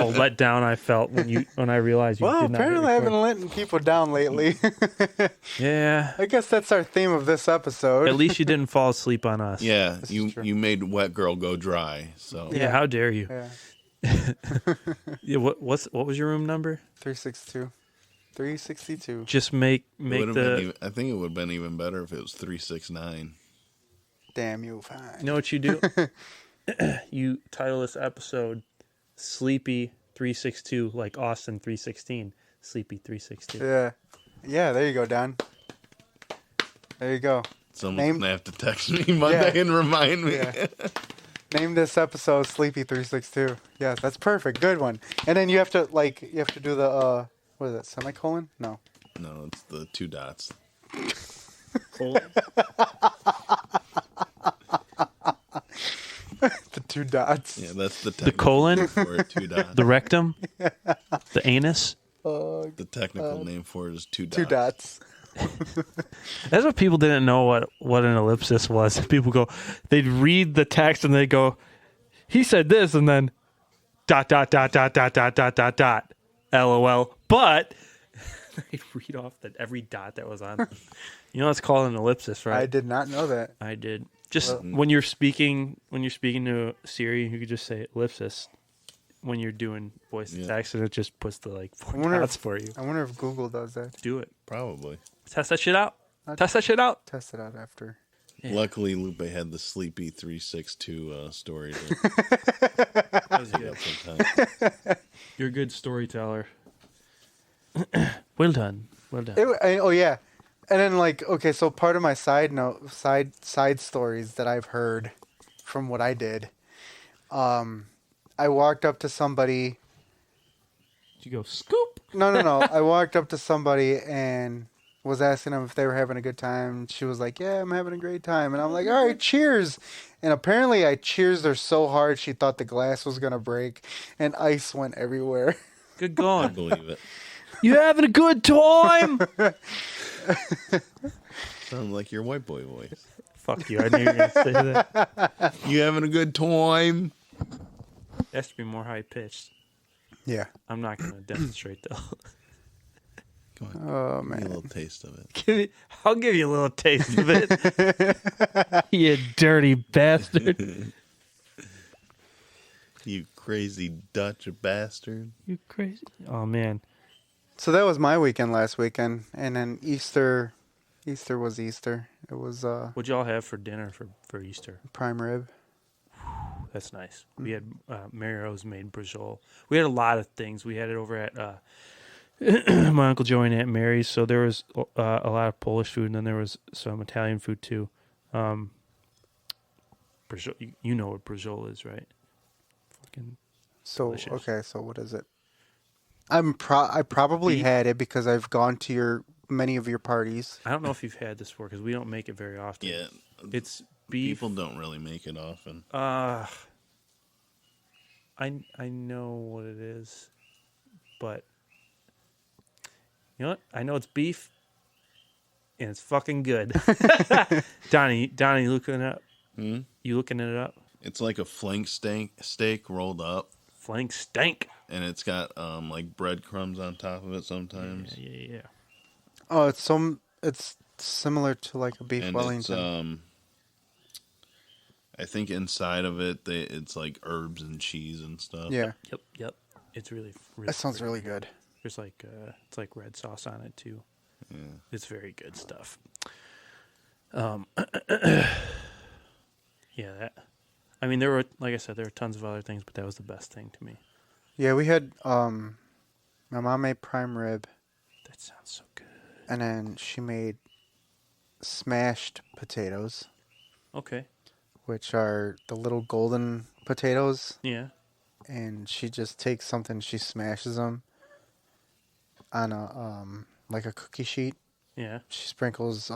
let down I felt when I realized you Well, did not. apparently I hit haven't record. letting people down lately. Yeah. I guess that's our theme of this episode. At least you didn't fall asleep on us. Yeah, is you true. you made Wet Girl go dry. So Yeah. How dare you? Yeah, Yeah. What was your room number? 362. Just make it would have the. been even, I think it would have been even better if it was 369. Damn you, fine. You know what you do? You title this episode "Sleepy 362," like Austin 316. Sleepy 362. Yeah. There you go, Don. There you go. Someone's gonna have to text me Monday and remind me. Yeah. Name this episode Sleepy 362. Yes, that's perfect. Good one. And then you have to do the what is it? Semicolon? No. No, it's the 2 dots. The 2 dots. Yeah, that's the The colon, name for it, 2 dots. the rectum, the anus. The technical name for it is 2 dots. 2 dots. That's what people didn't know what an ellipsis was. People go, they'd read the text and they go, he said this, and then ... LOL. But they'd read off every dot that was on. You know, it's called an ellipsis, right? I did not know that. I did. Just when you're speaking to Siri, you could just say ellipsis when you're doing voice to text, and it just puts the 4 dots for you. I wonder if Google does that. Do it. Probably. Test that shit out. Test that shit out. Test it out after. Yeah. Luckily, Lupe had the Sleepy 362 story to That was pick good. up sometime. You're a good storyteller. Well done. Well done. Oh yeah, and then like okay, so part of my side stories that I've heard from what I did, I walked up to somebody. Did you go scoop? No. I walked up to somebody and was asking them if they were having a good time. She was like, "Yeah, I'm having a great time," and I'm like, "All right, cheers." And apparently, I cheersed her so hard she thought the glass was gonna break, and ice went everywhere. Good I going. believe it. You having a good time? Sounds like your white boy voice. Fuck you. I knew you were going to say that. You having a good time? It has to be more high pitched. Yeah. I'm not going to demonstrate though. Come on. Oh Give me a man. little taste of it. I'll give you a little taste of it. You dirty bastard. You crazy Dutch bastard. You crazy. Oh man. So that was my weekend last weekend, and then Easter was Easter. It was What'd y'all have for dinner for Easter? prime rib. That's nice. We had Mary Rose made brajol. We had a lot of things. We had it over at my Uncle Joey and Aunt Mary's. So there was a lot of Polish food, and then there was some Italian food too. Brajol, you know what brajol is, right? Fucking So delicious. okay, so what is it? I probably Beef. had it because I've gone to many of your parties. I don't know if you've had this before because we don't make it very often. Yeah. It's beef. People don't really make it often. I know what it is, but you know what? I know it's beef, and it's fucking good. Donnie, you looking it up? Hmm? You looking it up? It's like a flank steak rolled up, Flank stank. and it's got like breadcrumbs on top of it sometimes. Yeah. Oh, it's similar to like a beef And Wellington. I think inside of it, it's like herbs and cheese and stuff. Yeah, Yep. It's really that sounds really good. There's like it's like red sauce on it too. Yeah. It's very good stuff. Yeah, that. I mean, there were, like I said, there were tons of other things, but that was the best thing to me. Yeah, we had my mom made prime rib, That sounds so good. and then she made smashed potatoes, Okay. which are the little golden potatoes. Yeah. And she just takes something, she smashes them on a like a cookie sheet. Yeah. She sprinkles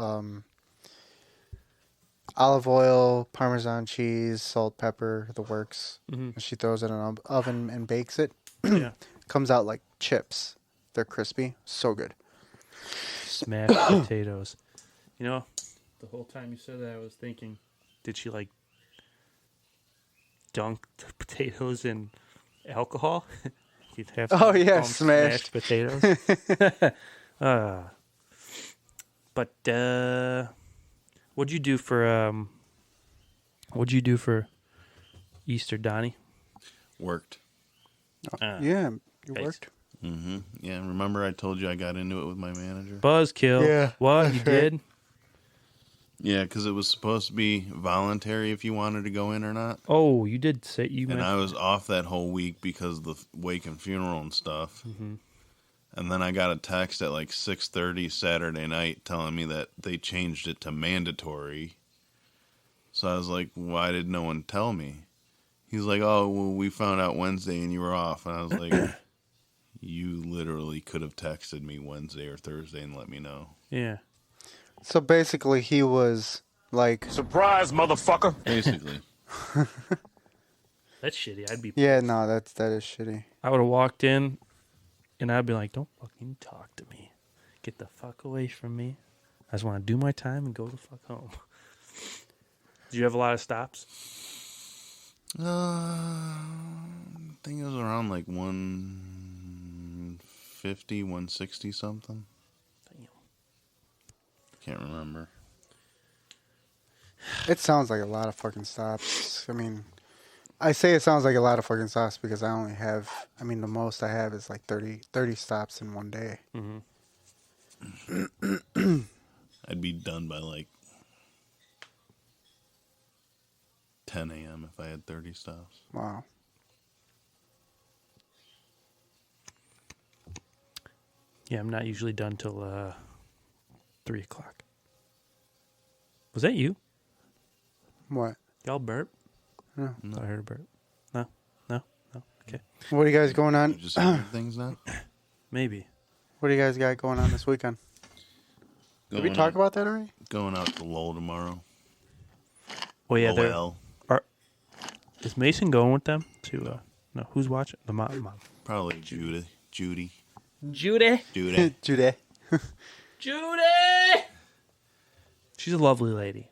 olive oil, Parmesan cheese, salt, pepper, the works. Mm-hmm. And she throws it in an oven and bakes it. Yeah. Comes out like chips. They're crispy. So good. Smashed potatoes. You know, the whole time you said that, I was thinking, did she like dunk the potatoes in alcohol? You'd have Oh, yeah, call 'em smashed. potatoes. But what'd you do for Easter, Donnie? Worked. Yeah, you Nice. worked. Mm-hmm. Yeah, remember I told you I got into it with my manager? Buzzkill. Yeah, What that's you right. did? Yeah, because it was supposed to be voluntary if you wanted to go in or not. Oh, you did say you And meant. I was off that whole week because of the wake and funeral and stuff. Mm-hmm. And then I got a text at like 6:30 Saturday night telling me that they changed it to mandatory. So I was like, why did no one tell me? He's like, oh, well, we found out Wednesday and you were off. And I was like, you literally could have texted me Wednesday or Thursday and let me know. Yeah. So basically, he was like, Surprise, motherfucker. Basically. That's shitty. I'd be. yeah, no, that is shitty. I would have walked in, and I'd be like, "Don't fucking talk to me. Get the fuck away from me. I just want to do my time and go the fuck home." Did you have a lot of stops? I think it was around like 150, 160 something. Damn. Can't remember. It sounds like a lot of fucking stops. I mean, I say it sounds like a lot of fucking stops because the most I have is like 30 stops in one day. Mm-hmm. I'd be done by like 10 a.m. if I had 30 stops. Wow. Yeah, I'm not usually done till 3 o'clock. Was that you? What? Y'all burp? No. I heard a burp. No. Okay, What are you guys going You on? just hearing things now? maybe. What do you guys got going on this weekend? Did we Going talk out- about that already? Going out to Lowell tomorrow. Well, yeah, there Lowell. is Mason going with them to. No, who's watching? The mom. Probably Judy. Judy. Judy. Judy. Judy. She's a lovely lady.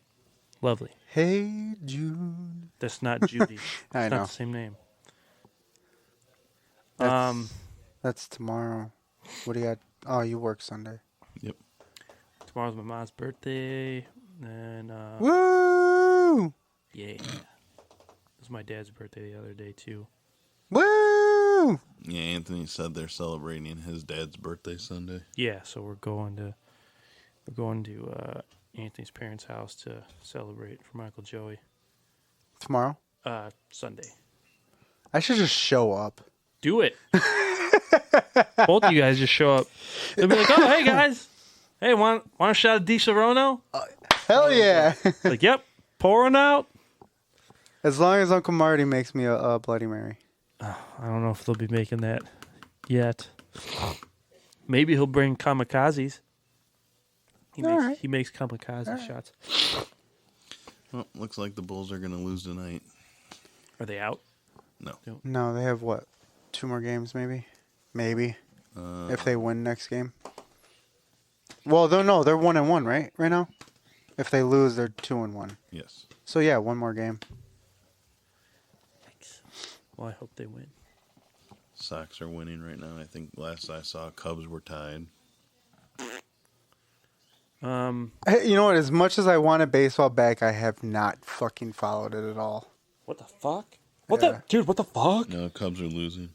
Lovely. Hey, Jude. That's not Judy. I It's know. not the same name. That's tomorrow. What do you got? Oh, you work Sunday. Yep. Tomorrow's my mom's birthday, and Woo! yeah, it was my dad's birthday the other day too. Woo! Yeah, Anthony said they're celebrating his dad's birthday Sunday. Yeah, so we're going to Anthony's parents' house to celebrate for Michael Joey. Tomorrow? Sunday. I should just show up. Do it. Both of you guys just show up. They'll be like, "Oh, hey guys, hey, want a shot of Di Serono?" Hell yeah! Like, yep, pouring out. As long as Uncle Marty makes me a Bloody Mary. I don't know if they'll be making that yet. Maybe he'll bring kamikazes. He makes kamikaze shots. Well, looks like the Bulls are going to lose tonight. Are they out? No. No, they have what? 2 more games, maybe? Maybe. If they win next game. Well, they're 1-1, right? Right now? If they lose, they're 2-1. Yes. So yeah, 1 more game. Well, I hope they win. Sox are winning right now. I think last I saw, Cubs were tied. Hey, you know what? As much as I wanted baseball back, I have not fucking followed it at all. What the fuck? What Yeah. the dude? What the fuck? No, Cubs are losing.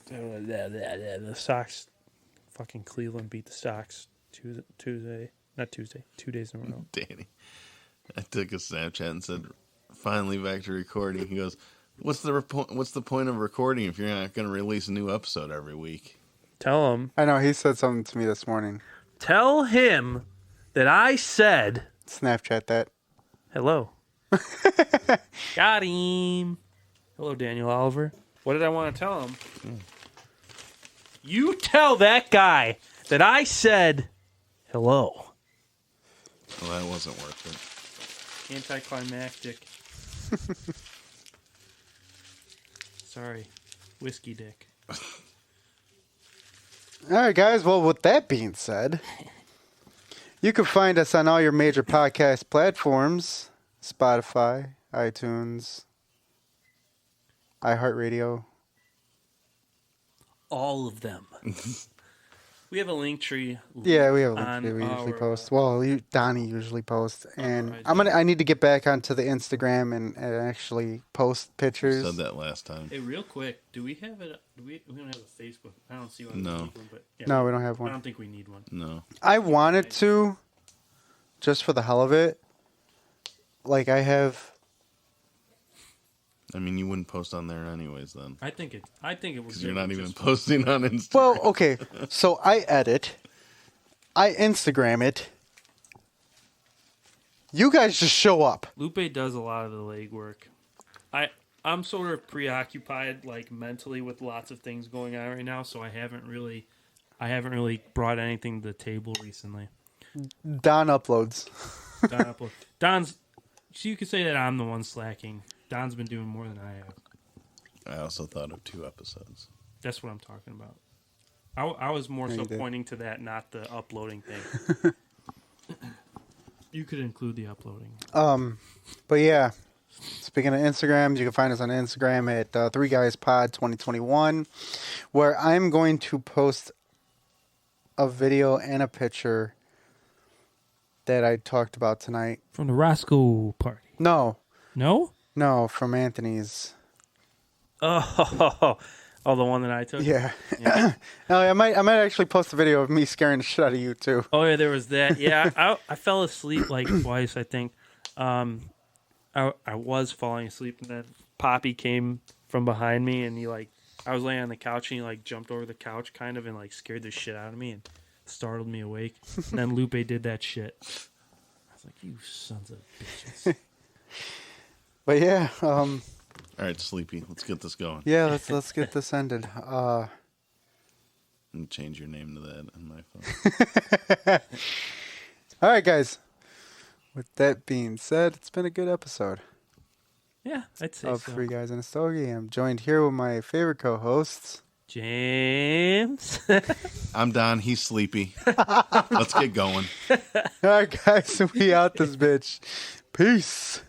The Sox, fucking Cleveland beat the Sox Tuesday, not Tuesday, 2 days in a row. Danny, I took a Snapchat and said, "Finally back to recording." He goes, "What's the point of recording if you're not going to release a new episode every week?" Tell him I know, he said something to me this morning. Tell him that I said Snapchat that. hello. Got him. Hello, Daniel Oliver. What did I want to tell him? You tell that guy that I said hello. Well, that wasn't worth it. Anticlimactic. Sorry. Whiskey dick. All right, guys. Well, with that being said, you can find us on all your major podcast platforms: Spotify, iTunes, iHeartRadio. All of them. We have a link tree. Yeah, we have a link on that we usually our, post. Well, Donnie usually posts, and our I need to get back onto the Instagram and actually post pictures. Said that last time. Hey, real quick, do we have it? We don't have a Facebook. I don't see one. No. One, but yeah, No, we don't have I one. don't think we need one. No. I wanted to, just for the hell of it. Like I have. I mean, you wouldn't post on there anyways then. I think it would. Because you're not even posting on Instagram. Well, okay, so I edit, I Instagram it. You guys just show up. Lupe does a lot of the legwork. I'm sort of preoccupied, like mentally, with lots of things going on right now, so I haven't really brought anything to the table recently. Don uploads. Don's. So you could say that I'm the one slacking. Don's been doing more than I have. I also thought of 2 episodes. That's what I'm talking about. I was more Yeah, so you did. pointing to that, not the uploading thing. You could include the uploading. But yeah, speaking of Instagrams, you can find us on Instagram at 3 Guys Pod 2021, where I'm going to post a video and a picture that I talked about tonight. From the Roscoe party. No, No? from Anthony's. Oh, Oh, the one that I took. Yeah. Yeah. No, I might actually post a video of me scaring the shit out of you too. Oh yeah, there was that. Yeah, I fell asleep like twice. I think. I was falling asleep, and then Poppy came from behind me, and I was laying on the couch, and he like jumped over the couch, kind of, and like scared the shit out of me and startled me awake. And then Lupe did that shit. I was like, "You sons of bitches." But yeah, All right, Sleepy, let's get this going. yeah. Let's get this ended. I'm gonna change your name to that on my phone. All right, guys. With that being said, it's been a good episode Yeah, I'd say of so. Three Guys and a Stogie. I'm joined here with my favorite co-hosts. James. I'm Don. He's Sleepy. Let's get going. All right, guys. We out this bitch. Peace.